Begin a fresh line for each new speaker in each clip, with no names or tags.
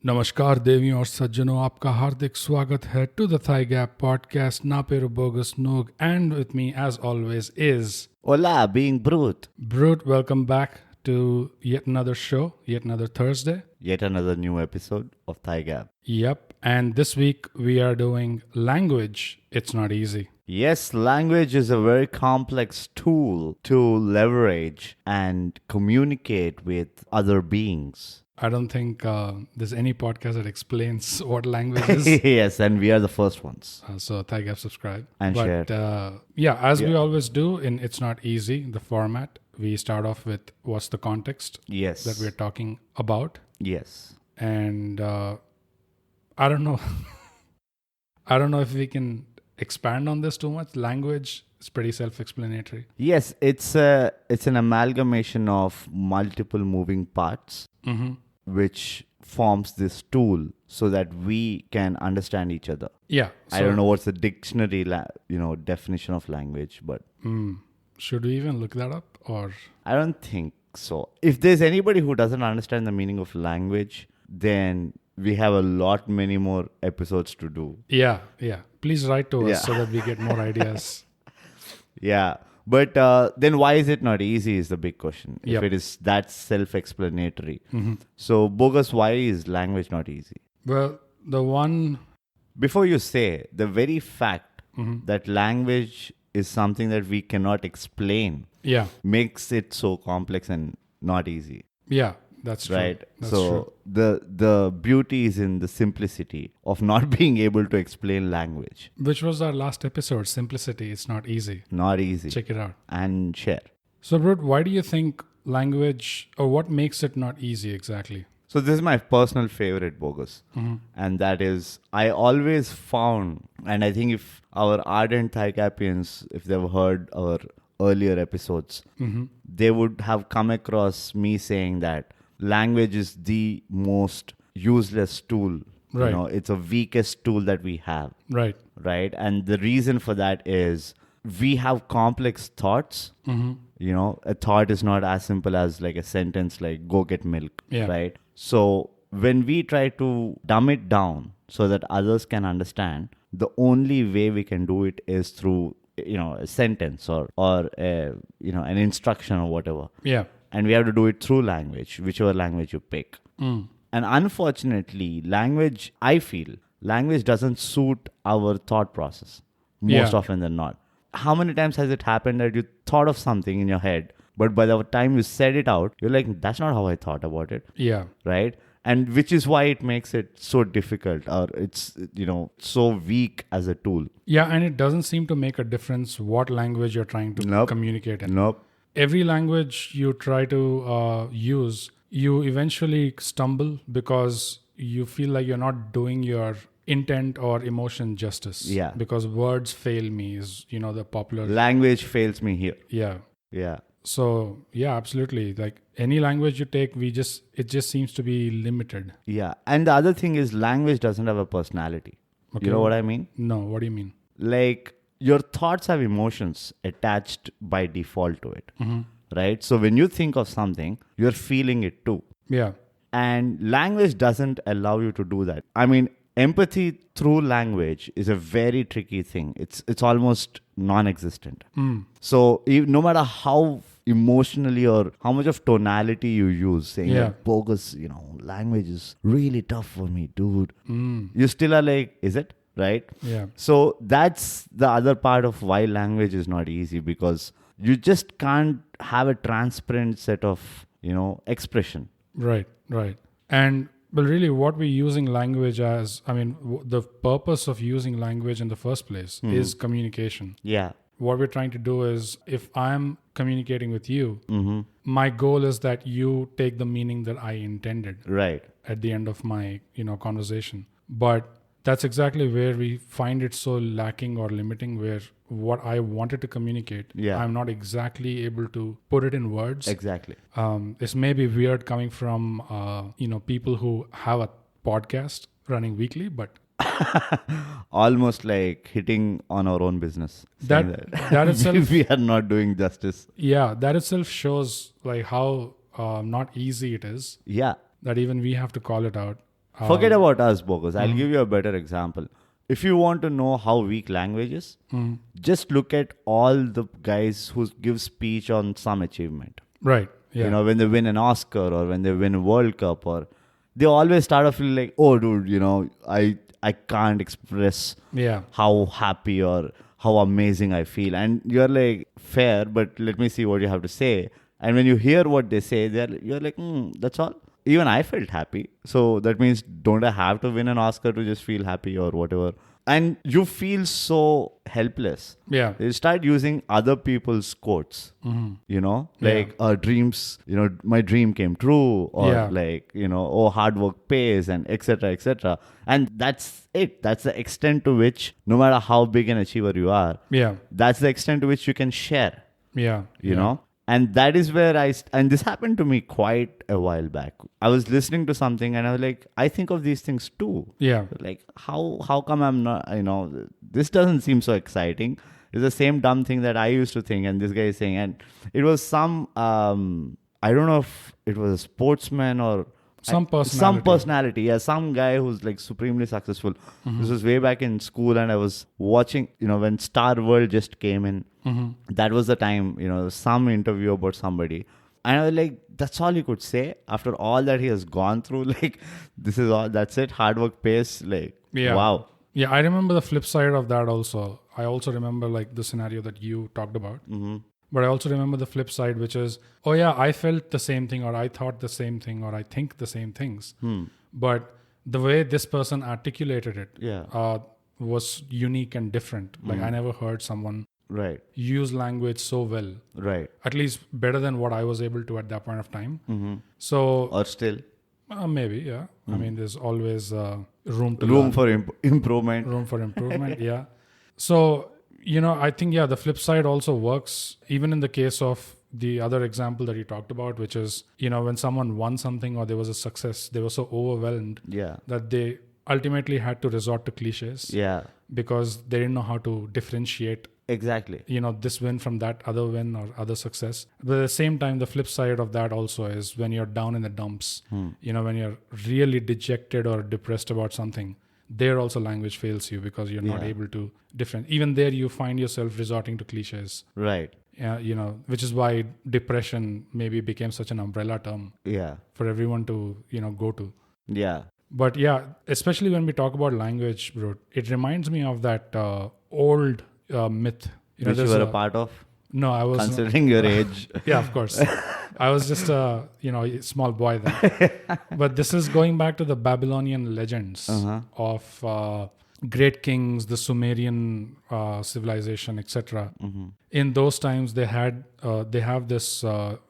नमस्कार देवियों और सज्जनों, आपका हार्दिक स्वागत है to the ThyGap podcast. Naperu Bogus Noog, and with me as always is
Hola, being Brute.
Brute. Welcome back to yet another show, yet another Thursday.
Yet another new episode of ThyGap.
Yep, and this week we are doing language. It's not easy.
Yes, language is a very complex tool to leverage and communicate with other beings.
I don't think there's any podcast that explains what language is.
Yes, and we are the first ones.
So ThyGap, subscribe.
And share.
As we always do in It's Not Easy, the format, we start off with what's the context
Yes.
that we're talking about.
Yes.
And I don't know. I don't know if we can expand on this too much. Language is pretty self-explanatory.
Yes, it's an amalgamation of multiple moving parts, which forms this tool so that we can understand each other.
Yeah.
I don't know what's the dictionary, definition of language, but
Should we even look that up or?
I don't think so. If there's anybody who doesn't understand the meaning of language, then we have many more episodes to do.
Yeah. Please write to us so that we get more ideas.
Yeah. But then why is it not easy is the big question.
Yep.
If it is that self-explanatory. So, Bogus, why is language not easy?
Well,
Before you say, the very fact that language is something that we cannot explain makes it so complex and not easy.
Yeah, that's true.
Right.
That's
so
true.
the beauty is in the simplicity of not being able to explain language.
Which was our last episode, Simplicity. It's not easy.
Not easy.
Check it out.
And share.
So, Brute, why do you think language, or what makes it not easy exactly?
So this is my personal favorite, Bogus. And that is, I always found, and I think if our ardent ThyGapians, if they've heard our earlier episodes, they would have come across me saying that language is the most useless tool.
Right.
It's the weakest tool that we have.
Right.
Right. And the reason for that is we have complex thoughts. A thought is not as simple as like a sentence like go get milk.
Yeah.
Right. So when we try to dumb it down so that others can understand, the only way we can do it is through a sentence or an instruction or whatever.
Yeah.
And we have to do it through language, whichever language you pick. And unfortunately, I feel language doesn't suit our thought process most often than not. How many times has it happened that you thought of something in your head, but by the time you said it out, you're like, that's not how I thought about it.
Yeah.
Right? And which is why it makes it so difficult, or it's, so weak as a tool.
Yeah, and it doesn't seem to make a difference what language you're trying to communicate in.
Nope.
Every language you try to use, you eventually stumble because you feel like you're not doing your intent or emotion justice.
Yeah.
Because words fail me is, the popular...
Language fails me here.
Yeah.
Yeah.
So, yeah, absolutely. Like any language you take, it just seems to be limited.
Yeah. And the other thing is language doesn't have a personality.
Okay.
You know what I mean?
No, what do you mean?
Like your thoughts have emotions attached by default to it. Right? So when you think of something, you're feeling it too.
Yeah.
And language doesn't allow you to do that. I mean, empathy through language is a very tricky thing. It's almost non-existent. So no matter how emotionally or how much of tonality you use, saying like, bogus, language is really tough for me, dude. You still are like, is it? Right?
Yeah.
So that's the other part of why language is not easy, because you just can't have a transparent set of, expression.
Right. But really what we're using language as, the purpose of using language in the first place is communication.
Yeah.
What we're trying to do is, if I'm communicating with you, my goal is that you take the meaning that I intended
Right.
at the end of my, conversation. But that's exactly where we find it so lacking or limiting, where what I wanted to communicate, I'm not exactly able to put it in words.
Exactly.
This may be weird coming from, people who have a podcast running weekly, but
Almost like hitting on our own business.
That itself,
we are not doing justice.
Yeah, that itself shows like how not easy it is.
Yeah.
That even we have to call it out.
Forget about us, Bogus. I'll give you a better example. If you want to know how weak language is, just look at all the guys who give speech on some achievement.
Right. Yeah.
You know, when they win an Oscar or when they win a World Cup, or they always start off feeling like, oh, dude, you know, I can't express how happy or how amazing I feel. And you're like, fair, but let me see what you have to say. And when you hear what they say, you're like, that's all. Even I felt happy. So that means, don't I have to win an Oscar to just feel happy or whatever? And you feel so helpless.
Yeah.
You start using other people's quotes, you know, like dreams, you know, my dream came true, or like, you know, oh, hard work pays, and etc., etc. And that's it. That's the extent to which, no matter how big an achiever you are, that's the extent to which you can share.
Yeah.
You know? And that is where and this happened to me quite a while back. I was listening to something and I was like, I think of these things too.
Yeah.
Like, how come I'm not, you know, this doesn't seem so exciting. It's the same dumb thing that I used to think, and this guy is saying, and it was some, I don't know if it was a sportsman or
some personality.
Yeah, some guy who's like supremely successful. This was way back in school, and I was watching, you know, when Star World just came in. That was the time, you know, some interview about somebody. And I was like, that's all you could say after all that he has gone through. Like, this is all, that's it. Hard work pays. Like, wow.
Yeah, I remember the flip side of that also. I also remember like the scenario that you talked about. But I also remember the flip side, which is, oh yeah, I felt the same thing, or I thought the same thing, or I think the same things. But the way this person articulated it was unique and different. Like, I never heard someone use language so well. At least better than what I was able to at that point of time. So,
or still.
Maybe, yeah. I mean, there's always room
for improvement.
Room for improvement, yeah. So, you know, I think, the flip side also works, even in the case of the other example that you talked about, which is, you know, when someone won something or there was a success, they were so overwhelmed that they ultimately had to resort to cliches. Because they didn't know how to differentiate.
Exactly.
You know, this win from that other win or other success. But at the same time, the flip side of that also is when you're down in the dumps, you know, when you're really dejected or depressed about something, there also language fails you because you're not able to different. Even there, you find yourself resorting to cliches.
Right.
You know, which is why depression maybe became such an umbrella term. For everyone to, you know, go to. But especially when we talk about language, bro, it reminds me of that old myth. You know,
which you were a part of?
No, I was...
Considering your age.
Yeah, of course. I was just a, you know, small boy then. But this is going back to the Babylonian legends of great kings, the Sumerian civilization, etc. In those times, they have this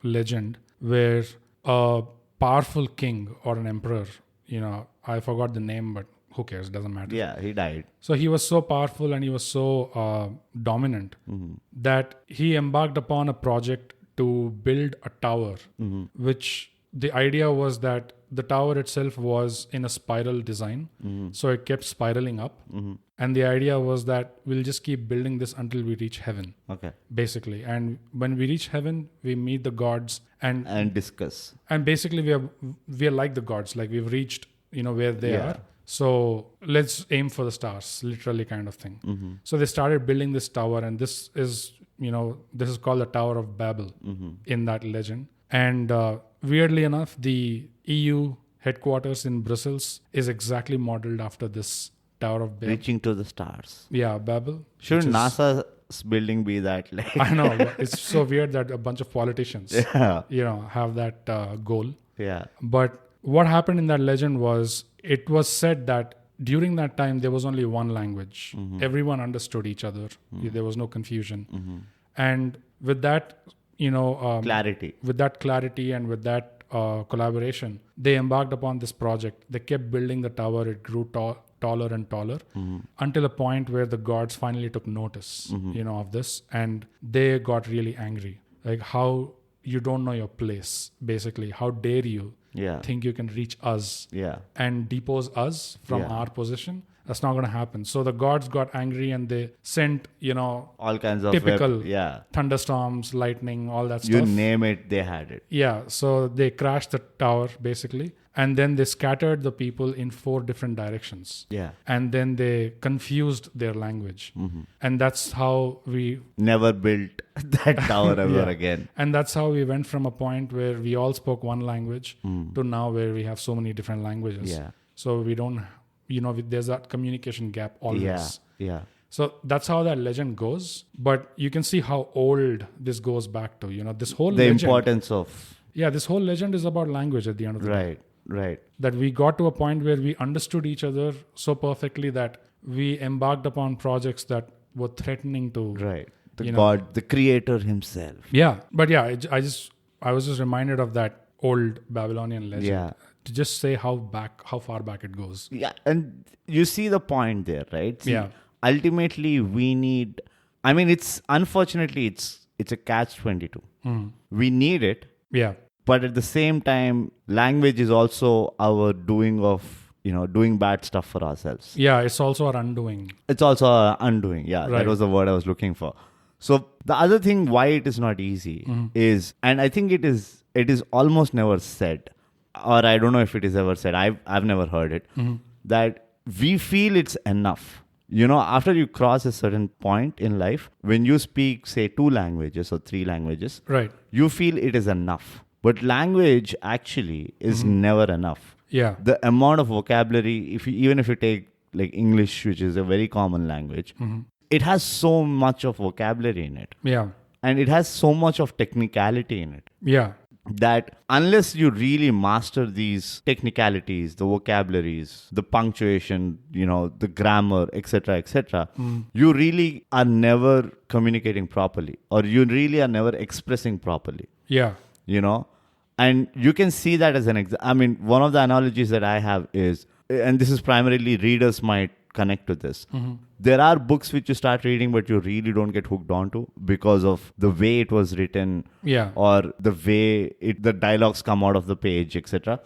legend where a powerful king or an emperor, you know, I forgot the name, but who cares? Doesn't matter.
Yeah, he died.
So he was so powerful and he was so dominant that he embarked upon a project to build a tower, which the idea was that the tower itself was in a spiral design. So it kept spiraling up. And the idea was that we'll just keep building this until we reach heaven.
Okay.
Basically. And when we reach heaven, we meet the gods and
discuss.
And basically we are like the gods. Like we've reached, you know, where they are. So let's aim for the stars, literally kind of thing. So they started building this tower, and this is called the Tower of Babel in that legend. And weirdly enough, the EU headquarters in Brussels is exactly modeled after this Tower of Babel.
Reaching to the stars.
Yeah, Babel.
Shouldn't NASA's building be that? Like
I know. It's so weird that a bunch of politicians, have that goal.
Yeah.
But what happened in that legend was, it was said that during that time, there was only one language. Everyone understood each other. There was no confusion. And with that,
clarity.
With that clarity and with that collaboration, they embarked upon this project. They kept building the tower. It grew taller and taller until a point where the gods finally took notice, of this. And they got really angry. Like, how you don't know your place, basically. How dare you think you can reach us and depose us from our position? That's not going to happen. So the gods got angry and they sent,
all kinds of
typical thunderstorms, lightning, all that stuff.
You name it, they had it.
Yeah. So they crashed the tower, basically. And then they scattered the people in 4 different directions.
Yeah.
And then they confused their language.
Mm-hmm.
And that's how we
never built that tower ever again.
And that's how we went from a point where we all spoke one language to now where we have so many different languages.
Yeah.
So we don't, there's that communication gap always.
Yeah.
So that's how that legend goes. But you can see how old this goes back to. This whole legend.
The importance of...
Yeah, this whole legend is about language at the end of the day.
Right.
That we got to a point where we understood each other so perfectly that we embarked upon projects that were threatening to...
Right. The God, the creator himself.
Yeah. But yeah, I was just reminded of that old Babylonian legend.
Yeah.
To just say how far back it goes.
Yeah. And you see the point there, right? See,
yeah.
Ultimately, we need... I mean, unfortunately, it's a catch-22. We need it.
Yeah.
But at the same time, language is also our doing bad stuff for ourselves.
Yeah, it's also our undoing.
It's also our undoing. Yeah,
right.
That was the word I was looking for. So the other thing why it is not easy is, and I think it is almost never said, or I don't know if it is ever said, I've never heard it, that we feel it's enough. After you cross a certain point in life, when you speak, say, 2 languages or 3 languages,
right,
you feel it is enough. But language actually is never enough.
Yeah.
The amount of vocabulary, even if you take like English, which is a very common language, it has so much of vocabulary in it.
Yeah.
And it has so much of technicality in it.
Yeah.
That unless you really master these technicalities, the vocabularies, the punctuation, the grammar, etc., you really are never communicating properly, or you really are never expressing properly.
Yeah.
And you can see that as one of the analogies that I have is, and this is primarily readers might connect to this. There are books which you start reading, but you really don't get hooked onto because of the way it was written, or the way the dialogues come out of the page, etc.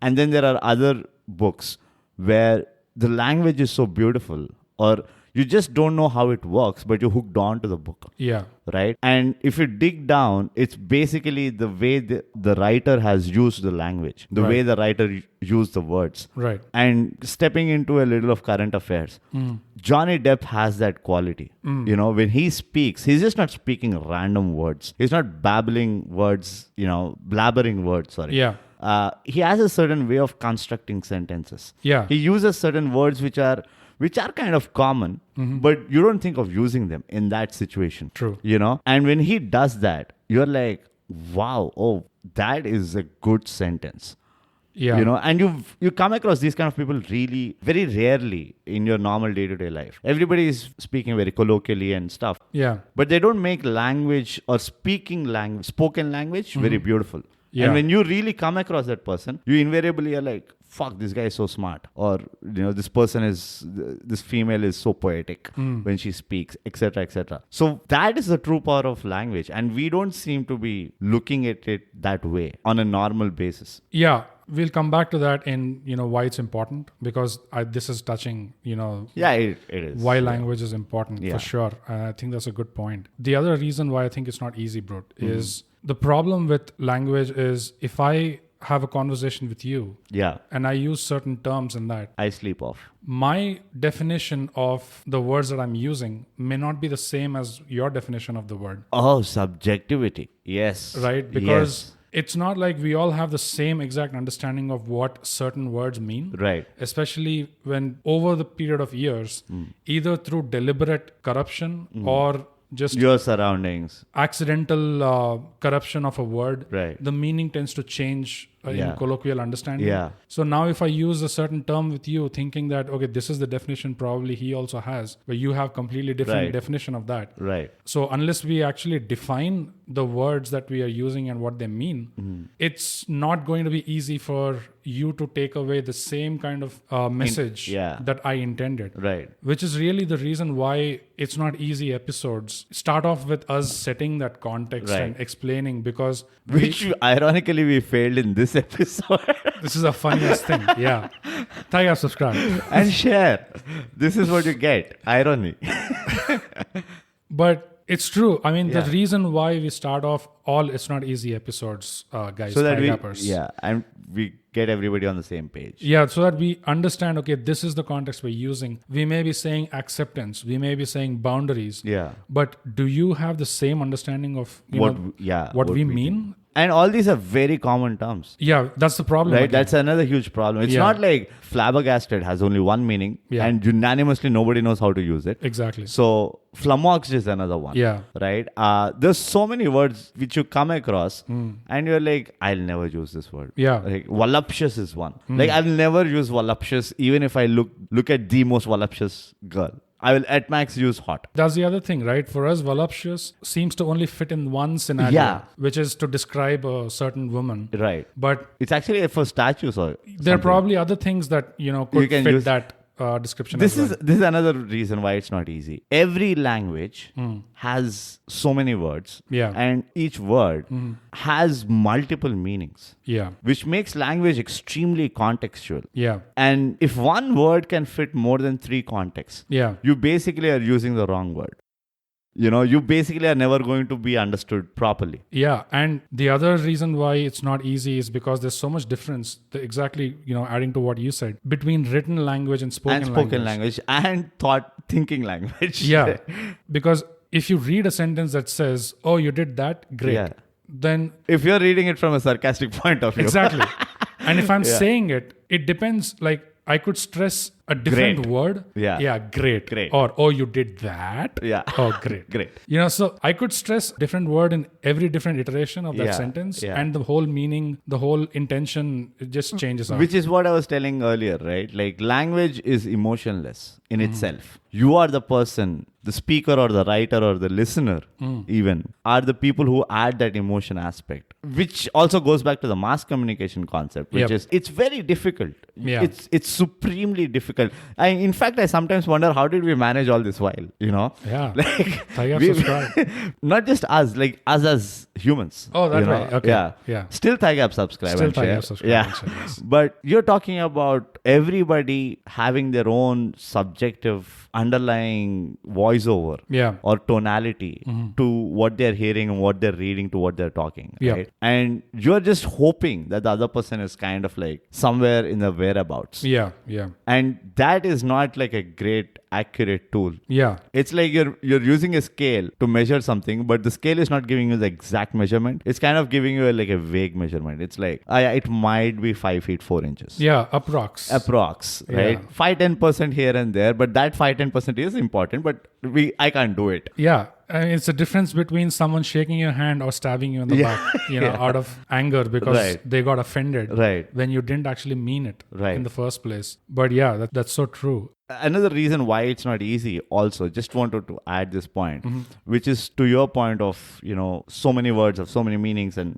And then there are other books where the language is so beautiful, or you just don't know how it works, but you're hooked on to the book.
Yeah.
Right? And if you dig down, it's basically the way the writer has used the language, the way the writer used the words.
Right.
And stepping into a little of current affairs, Johnny Depp has that quality. When he speaks, he's just not speaking random words. He's not blabbering words, sorry.
Yeah.
He has a certain way of constructing sentences.
Yeah.
He uses certain words which are kind of common, but you don't think of using them in that situation.
True.
And when he does that, you're like, wow, that is a good sentence.
Yeah.
And you come across these kind of people really very rarely in your normal day-to-day life. Everybody is speaking very colloquially and stuff.
Yeah.
But they don't make language or spoken language very beautiful.
Yeah.
And when you really come across that person, you invariably are like, fuck, this guy is so smart. Or, this female is so poetic when she speaks, etc., etc. So that is the true power of language. And we don't seem to be looking at it that way on a normal basis.
Yeah. We'll come back to that in, why it's important, because this is touching,
Yeah, it is.
Why language is important,
Yeah.
for sure. I think that's a good point. The other reason why I think it's not easy, bro, is the problem with language is if I have a conversation with you, and I use certain terms in that,
I sleep off.
My definition of the words that I'm using may not be the same as your definition of the word.
Oh, subjectivity. Yes.
Right? Because it's not like we all have the same exact understanding of what certain words mean.
Right.
Especially when over the period of years, either through deliberate corruption or just
your surroundings,
accidental corruption of a word,
right,
the meaning tends to change in colloquial understanding.
Yeah.
So now if I use a certain term with you thinking that, okay, this is the definition probably he also has, but you have completely different definition of that.
Right.
So unless we actually define the words that we are using and what they mean, it's not going to be easy for you to take away the same kind of message that I intended.
Right.
Which is really the reason why it's not easy episodes. Start off with us setting that context and explaining, because
ironically we failed in this episode.
This is the funniest thing. Yeah. ThyGap, subscribe.
And share. This is what you get. Irony.
But it's true. I mean, the reason why we start off all It's Not Easy episodes, guys,
so that
ThyGappers.
and we get everybody on the same page.
Yeah, so that we understand, okay, this is the context we're using. We may be saying acceptance, we may be saying boundaries.
Yeah.
But do you have the same understanding of what we mean?
And all these are very common terms.
Yeah, that's the problem.
Right?
Again.
That's another huge problem. It's not like flabbergasted has only one meaning and unanimously nobody knows how to use it.
Exactly.
So flummoxed is another one.
Yeah.
Right? There's so many words which you come across and you're like, I'll never use this word.
Yeah.
Like voluptuous is one. Like I'll never use voluptuous even if I look at the most voluptuous girl. I will at max use hot.
That's the other thing, right? For us, voluptuous seems to only fit in one scenario, which is to describe a certain woman.
Right.
But
it's actually for statues or
there are probably other things that, could fit use that description.
This is another reason why it's not easy. Every language has so many words.
Yeah.
And each word has multiple meanings.
Yeah.
Which makes language extremely contextual.
Yeah.
And if one word can fit more than 3 contexts, you basically are using the wrong word. You basically are never going to be understood properly.
Yeah. And the other reason why it's not easy is because there's so much difference, exactly, adding to what you said, between written language and spoken
language. And thinking language.
Yeah. Because if you read a sentence that says, oh, you did that, great. Yeah. Then
if you're reading it from a sarcastic point of view.
Exactly. And if I'm saying it depends, like, I could stress a different word.
Yeah.
Yeah, great. Or, oh, you did that.
Yeah.
Oh, great.
Great.
So I could stress different word in every different iteration of that sentence. Yeah. And the whole meaning, the whole intention, it just changes out.
Which is what I was telling earlier, right? Like language is emotionless in itself. You are the person, the speaker or the writer or the listener even, are the people who add that emotion aspect. Which also goes back to the mass communication concept, which is, it's very difficult.
Yeah.
It's supremely difficult. In fact, I sometimes wonder, how did we manage all this while,
Yeah.
Like,
ThyGap
not just us, like us as humans.
Oh, that's right. Okay.
Yeah. Still ThyGap subscribe.
Still ThyGap subscribe.
Yeah.
Yes.
But you're talking about everybody having their own subjective underlying voiceover or tonality to what they're hearing and what they're reading to what they're talking. Right? And you're just hoping that the other person is kind of like somewhere in the whereabouts.
Yeah.
And that is not like a great accurate tool.
Yeah.
It's like you're using a scale to measure something, but the scale is not giving you the exact measurement. It's kind of giving you like a vague measurement. It's like, it might be 5 feet 4 inches.
Yeah, approx,
right? 5-10% here and there, but that 5-10% is important, but I can't do it.
Yeah. It's a difference between someone shaking your hand or stabbing you in the back, out of anger because they got offended when you didn't actually mean it in the first place. But yeah, that's so true.
Another reason why it's not easy also, just wanted to add this point, which is to your point of, so many words of so many meanings and,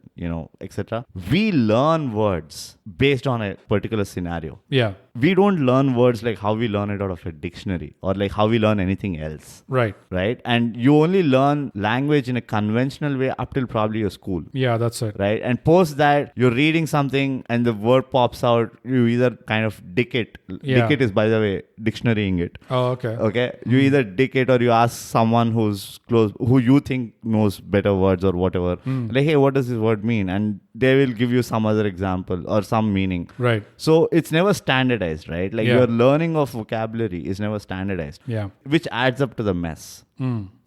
etc. We learn words based on a particular scenario.
Yeah.
We don't learn words like how we learn it out of a dictionary or like how we learn anything else.
Right.
And you only learn language in a conventional way up till probably your school.
Yeah, that's it.
Right. And post that, you're reading something and the word pops out, you either kind of dick it. Dick it is, by the way, dictionarying it.
Oh, okay.
Okay. You either dick it or you ask someone who's close, who you think knows better words or whatever. Like, hey, what does this word mean? And they will give you some other example or some meaning.
Right.
So it's never standardized, right? Like your learning of vocabulary is never standardized.
Yeah.
Which adds up to the mess.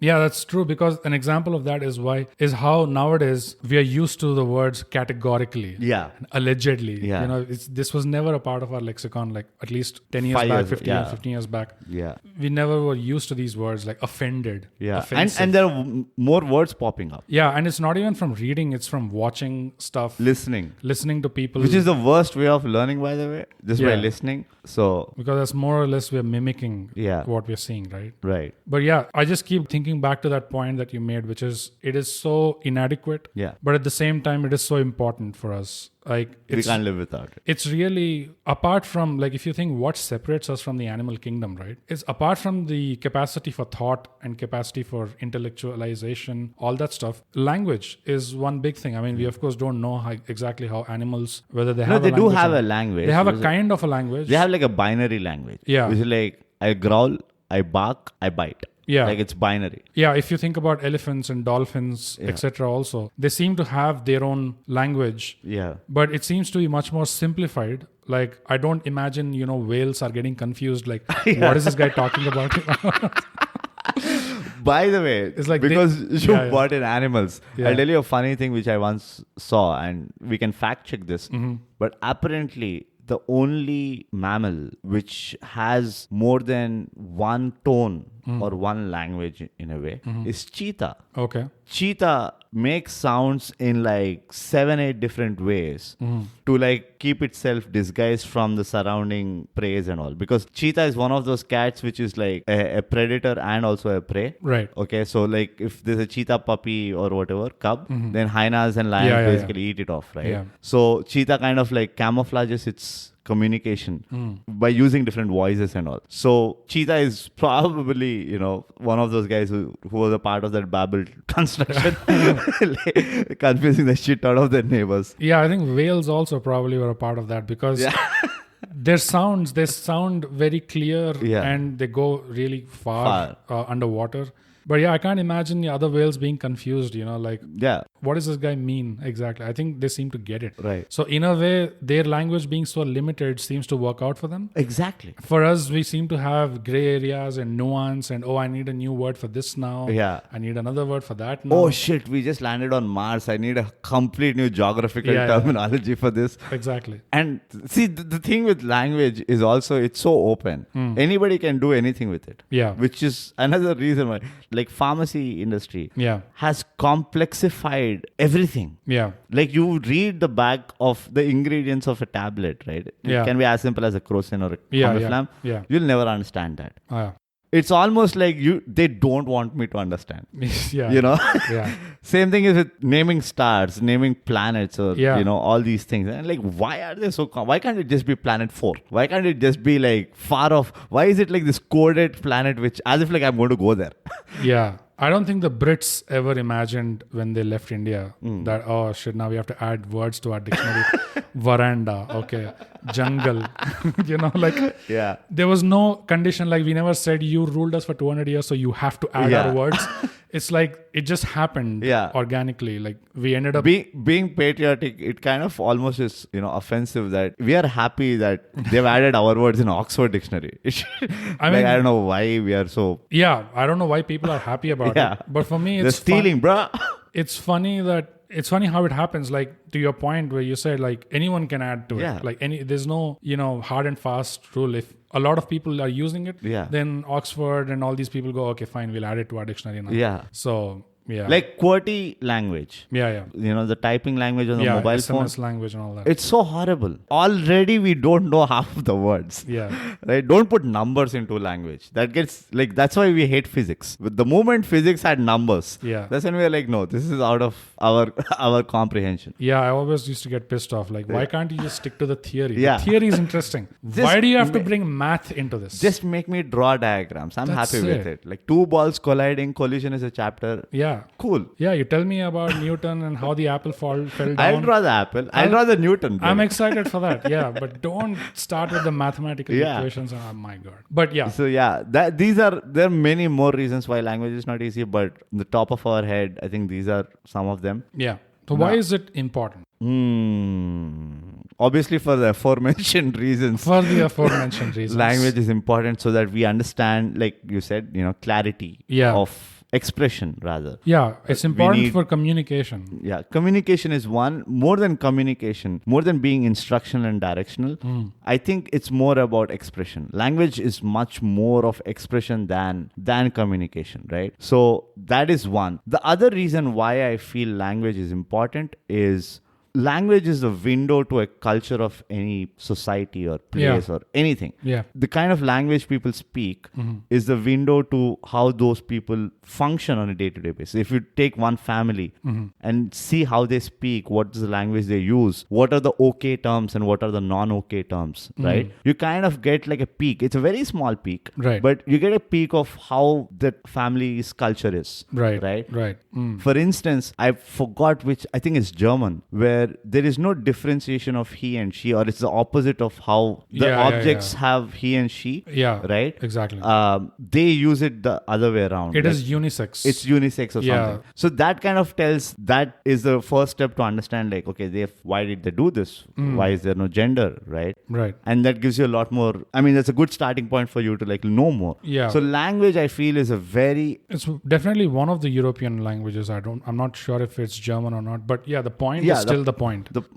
Yeah, that's true, because an example of that is how nowadays we are used to the words categorically.
Yeah.
Allegedly.
Yeah.
This was never a part of our lexicon, like at least 10 years back, 15 years back.
Yeah.
We never were used to these words like offended.
Yeah.
Offensive.
And there are more words popping up.
Yeah. And it's not even from reading, it's from watching stuff.
Listening
to people.
Which is the worst way of learning, by the way. Just by listening. So
because that's more or less we're mimicking what we're seeing, right?
Right.
But yeah, I just keep thinking back to that point that you made, which is it is so inadequate.
Yeah.
But at the same time, it is so important for us. Like
we can't live without it.
It's really apart from, like, if you think what separates us from the animal kingdom, right? It's apart from the capacity for thought and capacity for intellectualization, all that stuff. Language is one big thing. I mean, we of course don't know exactly how animals, whether they have.
No, they do have a language.
They have a kind of a language.
They have like a binary language.
Yeah.
Which is like I growl, I bark, I bite.
Yeah.
Like it's binary.
Yeah, if you think about elephants and dolphins, etc. also, they seem to have their own language.
Yeah.
But it seems to be much more simplified. Like, I don't imagine, whales are getting confused. Like, what is this guy talking about?
By the way,
it's like
because you brought in animals,
Yeah.
I'll tell you a funny thing which I once saw, and we can fact check this. But apparently, the only mammal which has more than one tone or one language in a way is cheetah.
Okay.
Cheetah makes sounds in like 7-8 different ways to like keep itself disguised from the surrounding preys and all. Because cheetah is one of those cats which is like a predator and also a prey.
Right.
Okay, so like if there's a cheetah puppy or whatever, cub, then hyenas and lions basically eat it off, right?
Yeah.
So cheetah kind of like camouflages its communication by using different voices and all. So cheetah is probably, one of those guys who was a part of that Babel construction, confusing the shit out of their neighbors.
Yeah, I think whales also probably were a part of that because they sound very clear and they go really far. Underwater. But yeah, I can't imagine the other whales being confused, what does this guy mean exactly? I think they seem to get it.
Right.
So in a way, their language being so limited seems to work out for them.
Exactly.
For us, we seem to have gray areas and nuance and, I need a new word for this now.
Yeah.
I need another word for that now.
Oh shit, we just landed on Mars. I need a complete new geographical terminology for this.
Exactly.
And see, the thing with language is also, it's so open. Anybody can do anything with it.
Yeah.
Which is another reason why, like pharmacy industry has complexified everything.
Yeah.
Like you read the back of the ingredients of a tablet, right? It can be as simple as a crocin or a Comiflam.
Yeah.
You'll never understand that.
Yeah.
It's almost like they don't want me to understand.
Yeah.
Yeah. Same thing is with naming stars, naming planets, or all these things. And like, why are they so? Why can't it just be planet 4? Why can't it just be like far off? Why is it like this coded planet, which as if like I'm going to go there?
Yeah. I don't think the Brits ever imagined when they left India that, oh shit, now we have to add words to our dictionary. Veranda, okay, jungle, there was no condition, like we never said you ruled us for 200 years, so you have to add our words. It's like it just happened organically. Like we ended up
being patriotic. It kind of almost is offensive that we are happy that they've added our words in Oxford Dictionary. I don't know why we are so.
Yeah, I don't know why people are happy about it. But for me, it's
they're stealing, bro.
It's funny how it happens. Like to your point where you said like anyone can add to it. Like there's no hard and fast rule. If a lot of people are using it, then Oxford and all these people go, okay, fine, we'll add it to our dictionary now.
Yeah.
So yeah.
Like QWERTY language.
Yeah.
The typing language on the mobile
SMS
phone.
language and all that.
It's so horrible. Already we don't know half the words.
Yeah.
Right? Don't put numbers into language. That's why we hate physics. But the moment physics had numbers, that's when we are like, no, this is out of our comprehension.
Yeah, I always used to get pissed off. Like, why can't you just stick to the theory?
Yeah.
The theory is interesting. Why do you have to bring math into this?
Just make me draw diagrams. I'm happy with it. Like 2 balls colliding, collision is a chapter.
Yeah.
Cool.
Yeah, you tell me about Newton and how the apple fell down.
I'll draw the apple. I'll draw the Newton.
I'm excited for that. Yeah, but don't start with the mathematical equations. Oh my God. But yeah.
So there are many more reasons why language is not easy, but on the top of our head, I think these are some of them.
Yeah. So why is it important?
Obviously for the aforementioned reasons. Language is important so that we understand, like you said, clarity of expression rather.
Yeah, it's important for communication.
Yeah, communication is one. More than communication, more than being instructional and directional, I think it's more about expression. Language is much more of expression than communication, right? So that is one. The other reason why I feel language is important is language is the window to a culture of any society or place or anything.
Yeah.
The kind of language people speak is the window to how those people function on a day-to-day basis. If you take one family and see how they speak, what is the language they use, what are the okay terms and what are the non-okay terms, right? You kind of get like a peek. It's a very small peek,
right?
But you get a peek of how the family's culture is, right?
Right.
For instance, I forgot which, I think it's German, where where there is no differentiation of he and she, or it's the opposite of how the objects have he and she.
Yeah.
Right?
Exactly.
They use it the other way around.
It is unisex.
It's unisex or something. So that kind of tells, that is the first step to understand, like, okay, why did they do this? Why is there no gender? Right?
Right.
And that gives you a lot more, I mean, that's a good starting point for you to like know more.
Yeah.
So language, I feel, is it's
definitely one of the European languages. I'm not sure if it's German or not, but the point is still the point. It's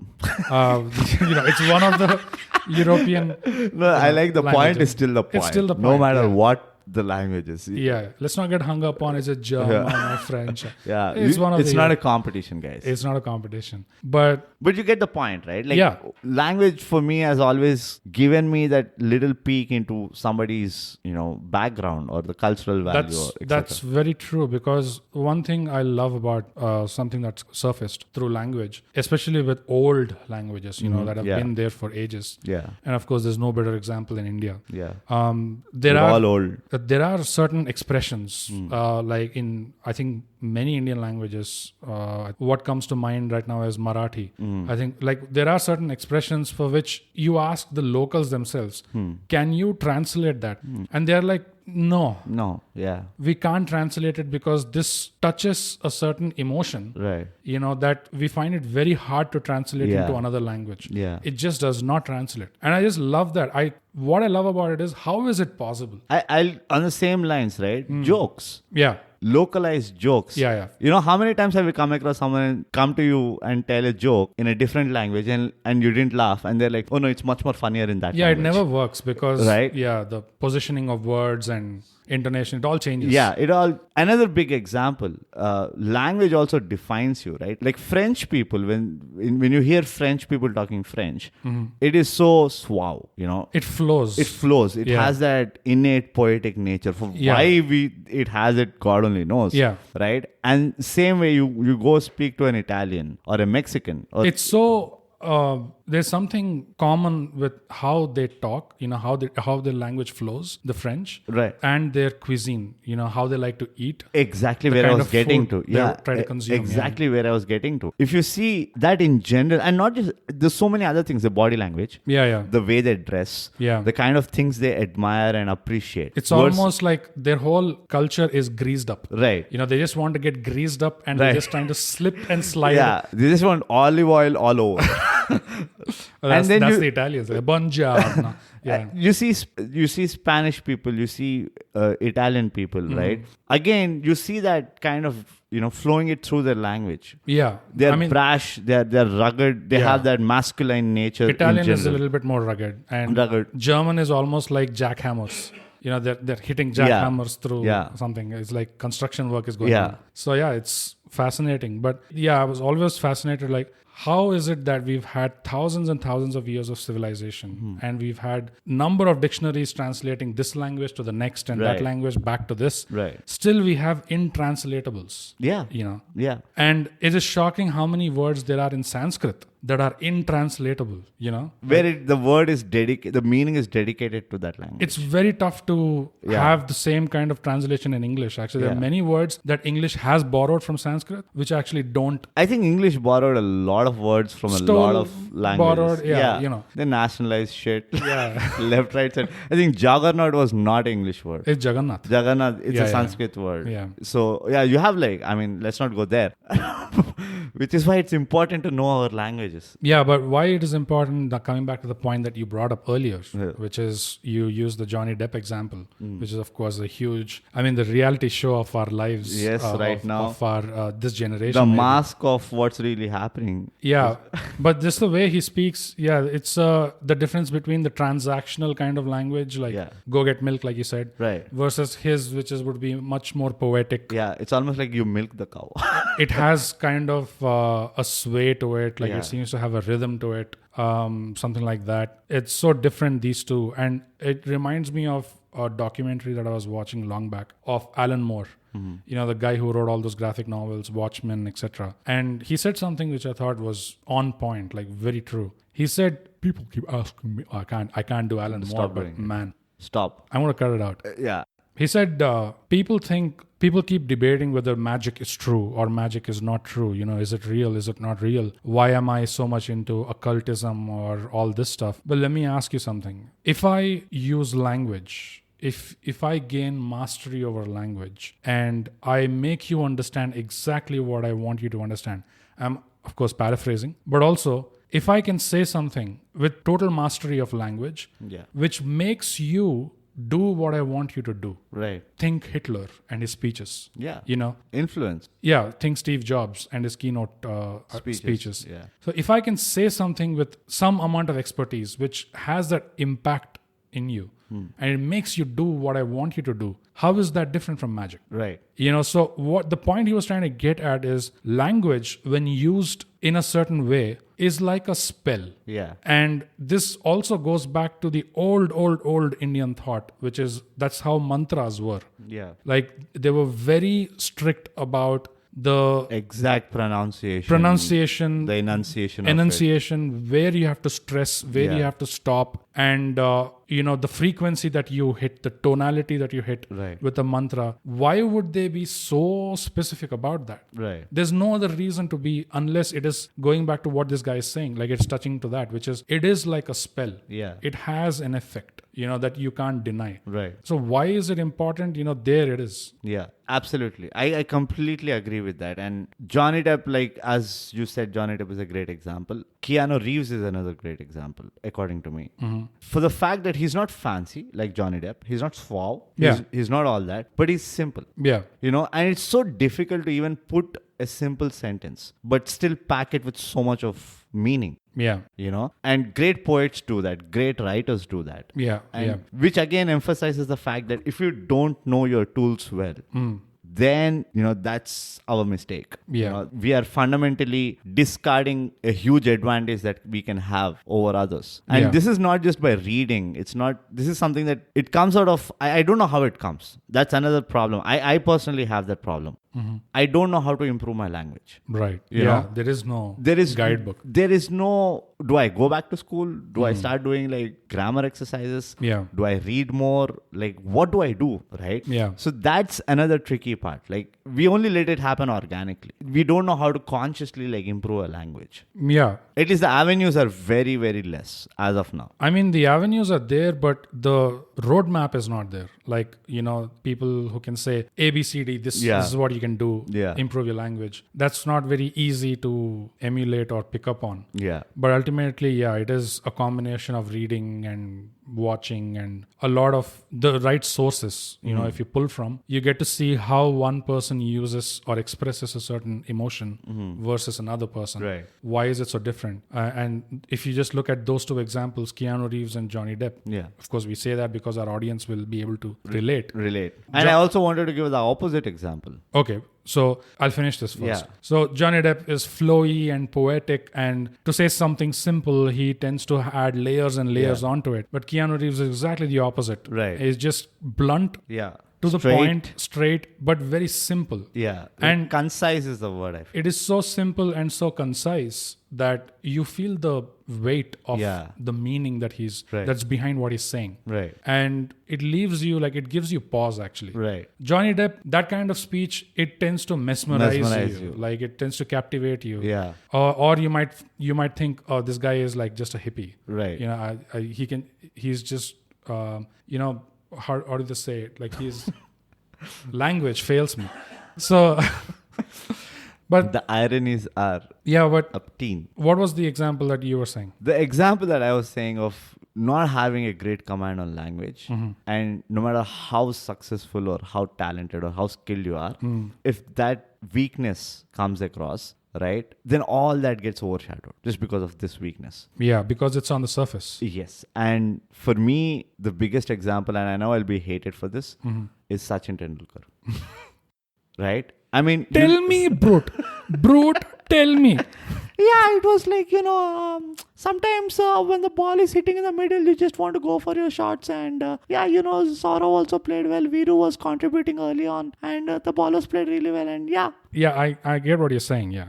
one of the European.
No, I like the
languages.
Point is still the point.
It's still the point.
No matter what the languages.
Yeah, let's not get hung up on is it German or French.
Yeah,
it's
not a competition, guys.
It's not a competition, but
you get the point, right? Like, language for me has always given me that little peek into somebody's background or the cultural value.
That's very true, because one thing I love about something that's surfaced through language, especially with old languages, that have been there for ages.
Yeah,
and of course, there's no better example in India.
Yeah,
they're
all old.
There are certain expressions, like in, I think, many Indian languages. What comes to mind right now is Marathi. I think, like, there are certain expressions for which you ask the locals themselves, can you translate that? And they're like, no, we can't translate it because this touches a certain emotion,
right?
That we find it very hard to translate into another language. It just does not translate, and I just love that. What I love about it is, how is it possible?
I'll on the same lines, right? Jokes. Localized jokes. How many times have you come across someone come to you and tell a joke in a different language and you didn't laugh, and they're like, oh no, it's much more funnier in that language.
It never works because the positioning of words and intonation, it all changes.
Another big example, language also defines you, right? Like French people, when you hear French people talking French, it is so suave,
it flows.
It has that innate poetic nature. For why it has it, God only knows. Right? And same way you go speak to an Italian or a Mexican,
it's so there's something common with how they talk, how their language flows, the French,
right?
And their cuisine, how they like to eat.
Exactly where I was getting to.
Try to consume.
Exactly where I was getting to. If you see that in general, and not just, there's so many other things, the body language, the way they dress, the kind of things they admire and appreciate.
It's almost like their whole culture is greased up.
Right.
They just want to get greased up, and they're just trying to slip and slide.
They just want olive oil all over.
That's the Italians. Buongiorno.
You see Spanish people, you see Italian people, right? Again, you see that kind of flowing it through their language. They're brash, they're rugged, they have that masculine nature.
Italian is a little bit more rugged, and German is almost like jackhammers. They're hitting jackhammers through something. It's like construction work is going on. So it's fascinating. But I was always fascinated, like, how is it that we've had thousands and thousands of years of civilization, and we've had number of dictionaries translating this language to the next and that language back to this. Still, we have intranslatables. And it is shocking how many words there are in Sanskrit that are intranslatable,
Where the word is dedicated, the meaning is dedicated to that language.
It's very tough to have the same kind of translation in English. Actually, there are many words that English has borrowed from Sanskrit, which actually don't.
I think English borrowed a lot of words from a lot of languages.
Borrowed,
They nationalized shit. Left, right, side. I think Juggernaut was not an English word.
It's Jagannath.
Jagannath, it's a Sanskrit word. So, you have let's not go there. Which is why it's important to know our languages.
But why it is important, coming back to the point that you brought up earlier, which is you use the Johnny Depp example, which is of course a huge, the reality show of our lives.
Now.
Of our, this generation.
The mask of what's really happening.
But just the way he speaks, it's the difference between the transactional kind of language, like go get milk, like you said, versus his, which would be much more poetic.
It's almost like you milk the cow.
It has kind of a sway to it, like it seems to have a rhythm to it, something like that. It's so different, these two, and it reminds me of a documentary that I was watching long back of Alan Moore. The guy who wrote all those graphic novels, Watchmen, etc. And he said something which I thought was on point, like very true. He said, people keep asking me, I can't do Alan Moore, but man,
stop.
I'm going to cut it out.
Yeah.
He said, people think people keep debating whether magic is true or magic is not true. Is it real? Is it not real? Why am I so much into occultism or all this stuff? But let me ask you something. If I use language, if I gain mastery over language and I make you understand exactly what I want you to understand, I'm of course paraphrasing, but also if I can say something with total mastery of language, which makes you do what I want you to do.
Right.
Think Hitler and his speeches.
Yeah.
Influence. Yeah. Think Steve Jobs and his keynote speeches.
Yeah.
So if I can say something with some amount of expertise, which has that impact in you, and it makes you do what I want you to do, how is that different from magic?
Right.
So what the point he was trying to get at is language, when used in a certain way, is like a spell.
Yeah.
And this also goes back to the old Indian thought, which is that's how mantras were.
Yeah.
Like they were very strict about the
exact pronunciation, the
enunciation, where you have to stress, where you have to stop, and the frequency that you hit, the tonality that you hit with a mantra. Why would they be so specific about that?
Right.
There's no other reason to be, unless it is going back to what this guy is saying, like it's touching to that, which is it is like a spell.
Yeah.
It has an effect, that you can't deny.
Right.
So why is it important? There it is.
Yeah, absolutely. I completely agree with that. And Johnny Depp, like as you said, Johnny Depp is a great example. Keanu Reeves is another great example, according to me.
Mm-hmm.
For the fact that he's not fancy like Johnny Depp. He's not suave.
Yeah.
He's not all that. But he's simple.
Yeah.
And it's so difficult to even put a simple sentence, but still pack it with so much of meaning.
Yeah.
And great poets do that. Great writers do that.
Yeah.
Which again emphasizes the fact that if you don't know your tools well, then that's our mistake.
Yeah.
We are fundamentally discarding a huge advantage that we can have over others. And this is not just by reading. This is something that it comes out of, I don't know how it comes. That's another problem. I personally have that problem.
Mm-hmm.
I don't know how to improve my language.
Right.
You know?
There is no guidebook.
There is no, do I go back to school? Do I start doing like grammar exercises?
Yeah.
Do I read more? Like, what do I do? Right?
Yeah.
So that's another tricky part. Like, we only let it happen organically. We don't know how to consciously like improve a language.
Yeah.
At least the avenues are very, very less as of now.
I mean, the avenues are there, but the roadmap is not there. Like, people who can say A, B, C, D, this is what you can do, improve your language. That's not very easy to emulate or pick up on.
Yeah.
But ultimately, it is a combination of reading and watching and a lot of the right sources, if you pull from, you get to see how one person uses or expresses a certain emotion versus another person.
Right.
Why is it so different? And if you just look at those two examples, Keanu Reeves and Johnny Depp, of course we say that because our audience will be able to relate.
And I also wanted to give the opposite example.
Okay. So I'll finish this first.
Yeah.
So Johnny Depp is flowy and poetic, and to say something simple, he tends to add layers and layers onto it. But Keanu Reeves is exactly the opposite.
Right.
He's just blunt.
Yeah.
To the point, straight, but very simple.
Yeah.
And
concise is the word I feel.
It is so simple and so concise that you feel the weight of the meaning that that's behind what he's saying.
Right.
And it leaves you, like, it gives you pause actually.
Right.
Johnny Depp, that kind of speech, it tends to mesmerize you. Like, it tends to captivate you.
Yeah.
Or you might think, oh, this guy is like just a hippie.
Right.
He's just, how do they say it? Like, his language fails me. So, but
the ironies are obscene.
What was the example that you were saying?
The example that I was saying of not having a great command on language, and no matter how successful or how talented or how skilled you are, if that weakness comes across, right, then all that gets overshadowed just because of this weakness.
Yeah, because it's on the surface.
Yes. And for me, the biggest example, and I know I'll be hated for this, is Sachin Tendulkar. Right? I mean...
Tell me, Brute, tell me.
Yeah, it was like, sometimes when the ball is hitting in the middle, you just want to go for your shots. And Saurav also played well. Viru was contributing early on. And the ballers played really well. And
Yeah, I get what you're saying, yeah.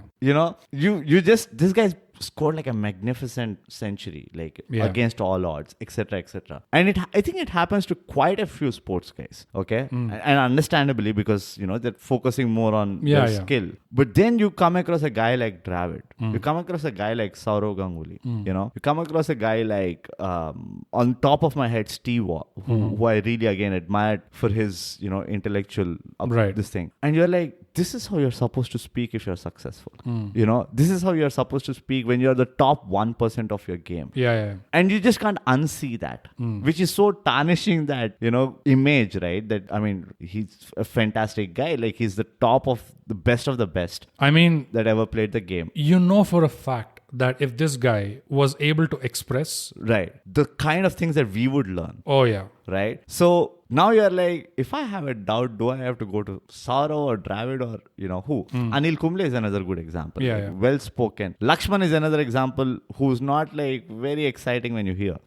You just, this guy's scored like a magnificent century, like against all odds, etc., etc. And I think it happens to quite a few sports guys, okay? And understandably, because, you know, they're focusing more on their skill. But then you come across a guy like Dravid. You come across a guy like Saurav Ganguly, you know? You come across a guy like, on top of my head, Steve Waugh, who I really, again, admired for his, you know, intellectual, this thing. And you're like, this is how you're supposed to speak if you're successful. You know, this is how you're supposed to speak when you're the top 1% of your game. And you just can't unsee that, which is so tarnishing that, you know, image, right? That, I mean, he's a fantastic guy. Like, he's the top of the best.
I mean,
that ever played the game.
You know for a fact that if this guy was able to express...
Right. The kind of things that we would learn.
Oh, yeah.
Right? So now you're like, if I have a doubt, do I have to go to Saurav or Dravid or, you know, who? Anil Kumble is another good example. Well spoken. Lakshman is another example who's not like very exciting when you hear.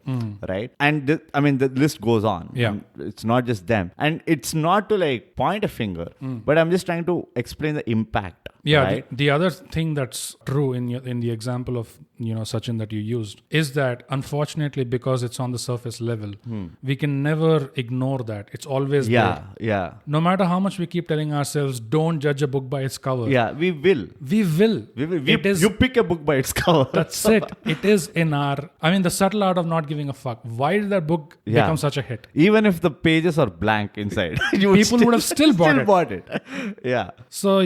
Right? And the list goes on. And it's not just them. And it's not to like point a finger, but I'm just trying to explain the impact. Right?
The other thing that's true in the example of, you know, Sachin that you used is that unfortunately, because it's on the surface level, we can never ignore that. It's always there. No matter how much we keep telling ourselves, don't judge a book by its cover.
We will. You pick a book by its cover.
That's it. It is in our... I mean, the subtle art of not giving a fuck. Why did that book become such a hit?
Even if the pages are blank inside,
people would have still bought it. So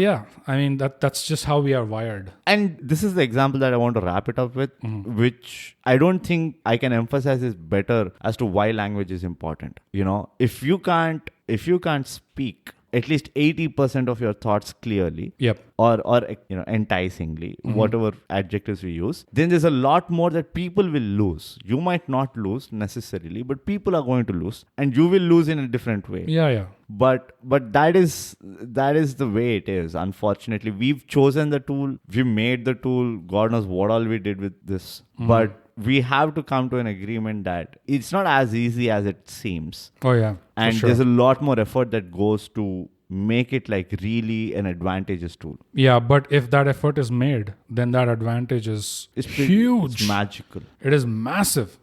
I mean, that's just how we are wired.
And this is the example that I want to wrap it up with, which I don't think I can emphasize is better as to why language is important. You know, if you can't speak at least 80% of your thoughts clearly, or you know, enticingly, whatever adjectives we use, then there's a lot more that people will lose. You might not lose necessarily, but people are going to lose, and you will lose in a different way. But that is the way it is. Unfortunately, we've chosen the tool, we made the tool. God knows what all we did with this, but we have to come to an agreement that it's not as easy as it seems. And there's a lot more effort that goes to make it like really an advantageous tool.
But if that effort is made, then that advantage is huge.
It's magical.
It is massive.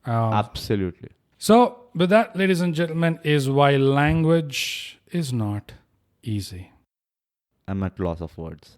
Absolutely.
So with that, ladies and gentlemen, is why language is not easy.
I'm at loss of words.